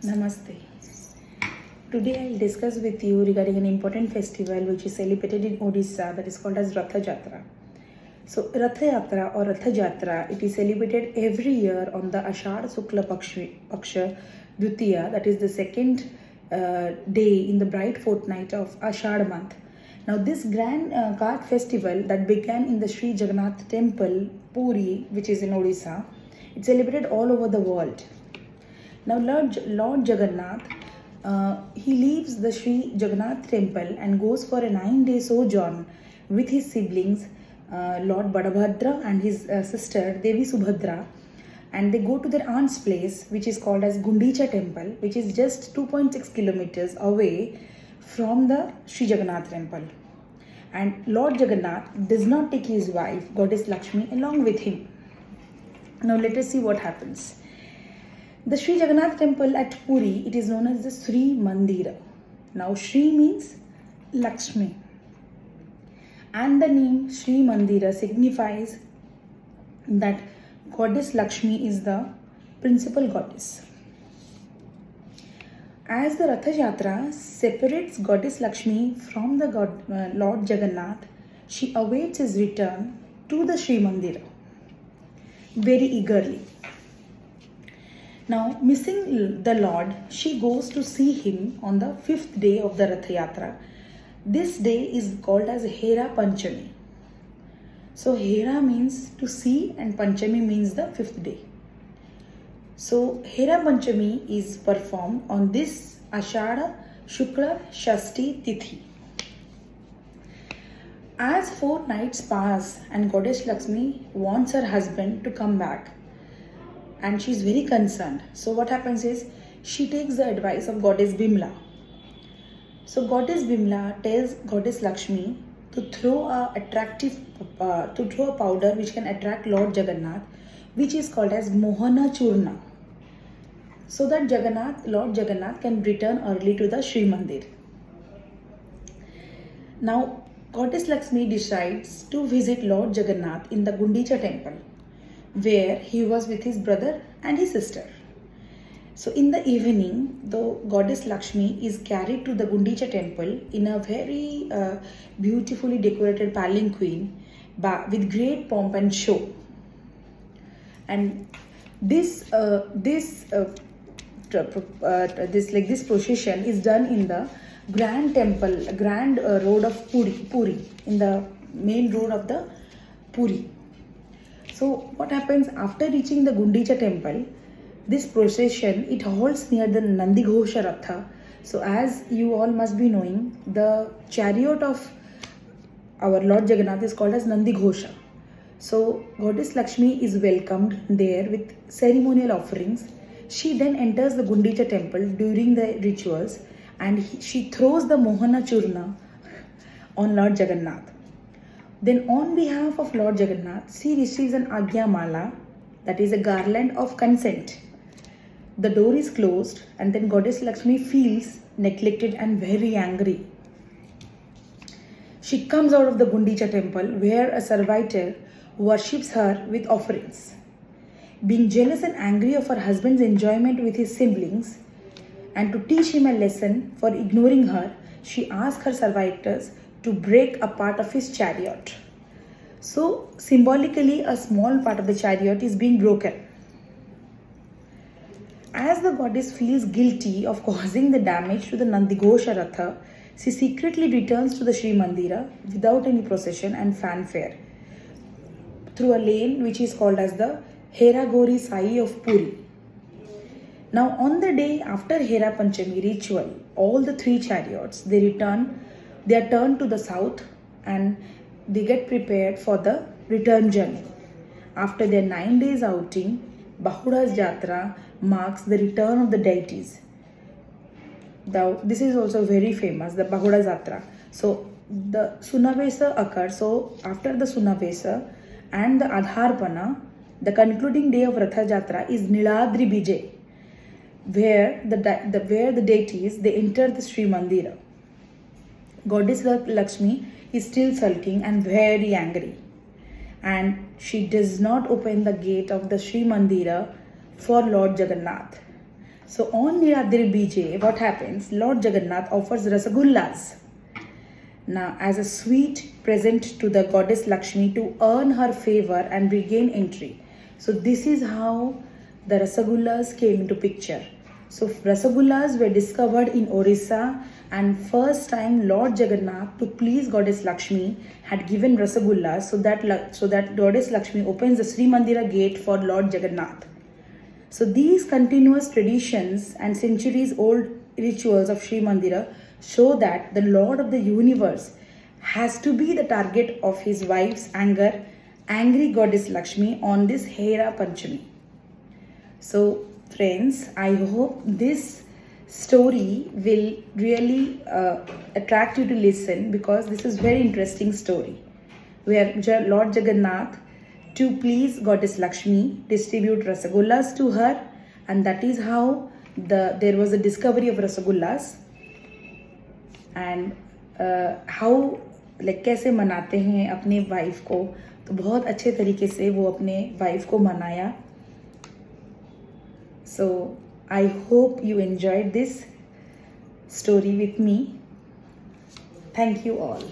Namaste. Today I'll discuss with you regarding an important festival which is celebrated in Odisha, that is called as Rathyatra. So Rathyatra or Rathyatra, it is celebrated every year on the Ashad Sukla Paksha Dvitiya, that is the second day in the bright fortnight of Ashad month. Now this grand cart festival that began in the Sri Jagannath temple, Puri, which is in Odisha, it's celebrated all over the world. Now Lord Jagannath, he leaves the Sri Jagannath temple and goes for a 9-day sojourn with his siblings, Lord Badabhadra and his sister Devi Subhadra, and they go to their aunt's place, which is called as Gundicha temple, which is just 2.6 kilometers away from the Sri Jagannath temple. And Lord Jagannath does not take his wife, Goddess Lakshmi, along with him. Now let us see what happens. The Sri Jagannath temple at Puri, it is known as the Sri Mandira. Now Sri means Lakshmi, and the name Sri Mandira signifies that Goddess Lakshmi is the principal goddess. As the Rathyatra separates Goddess Lakshmi from the Lord Jagannath, she awaits his return to the Sri Mandira very eagerly. Now, missing the Lord, she goes to see him on the 5th day of the Rathyatra. This day is called as Hera Panchami. So, Hera means to see and Panchami means the 5th day. So, Hera Panchami is performed on this Ashada Shukla Shashti Tithi. As 4 nights pass and Goddess Lakshmi wants her husband to come back, and she is very concerned. So what happens is she takes the advice of Goddess Bimla. So Goddess Bimla tells Goddess Lakshmi to throw a powder which can attract Lord Jagannath, which is called as Mohana Churna, so that Lord Jagannath can return early to the Sri Mandir. Now Goddess Lakshmi decides to visit Lord Jagannath in the Gundicha temple, where he was with his brother and his sister. So in the evening, the Goddess Lakshmi is carried to the Gundicha temple in a very beautifully decorated palanquin with great pomp and show. And this procession is done in the grand road of Puri, in the main road of the Puri. So what happens after reaching the Gundicha temple, this procession, it halts near the Nandighosha Ratha. So as you all must be knowing, the chariot of our Lord Jagannath is called as Nandighosha. So Goddess Lakshmi is welcomed there with ceremonial offerings. She then enters the Gundicha temple during the rituals, and she throws the Mohana Churna on Lord Jagannath. Then on behalf of Lord Jagannath, she receives an Agya Mala, that is a garland of consent. The door is closed, and then Goddess Lakshmi feels neglected and very angry. She comes out of the Gundicha temple, where a servitor worships her with offerings. Being jealous and angry of her husband's enjoyment with his siblings, and to teach him a lesson for ignoring her, she asks her servitors to break a part of his chariot. So symbolically, a small part of the chariot is being broken. As the goddess feels guilty of causing the damage to the Nandighosha Ratha, she secretly returns to the Sri Mandira without any procession and fanfare through a lane which is called as the Hera Gori Sai of Puri. Now on the day after Hera Panchami ritual, all the 3 chariots, they are turned to the south and they get prepared for the return journey. After their 9 days outing, Bahuda's Jatra marks the return of the deities. Now, this is also very famous, the Bahuda Jatra. So the Sunavesa occurs. So after the Sunavesa and the Adharpana, the concluding day of Ratha Jatra is Niladri Bijay, where the deities, they enter the Sri Mandira. Goddess Lakshmi is still sulking and very angry, and she does not open the gate of the Sri Mandira for Lord Jagannath. So on Niladri BJ, what happens? Lord Jagannath offers rasagullas now as a sweet present to the goddess Lakshmi to earn her favor and regain entry. So this is how the rasagullas came into picture. So rasagullas were discovered in Orissa, and first time Lord Jagannath, to please goddess Lakshmi, had given rasagullas so that goddess Lakshmi opens the Sri Mandira gate for Lord Jagannath. So these continuous traditions and centuries old rituals of Sri Mandira show that the Lord of the universe has to be the target of his wife's anger, angry goddess Lakshmi on this Hera Panchami. So friends, I hope this story will really attract you to listen, because this is very interesting story where Lord Jagannath, to please goddess Lakshmi, distribute rasagullas to her, and that is how there was a discovery of rasagullas. And how कैसे मनाते हैं अपने wife को, तो बहुत अच्छे तरीके से वो अपने वाइफ को मनाया. So I hope you enjoyed this story with me. Thank you all.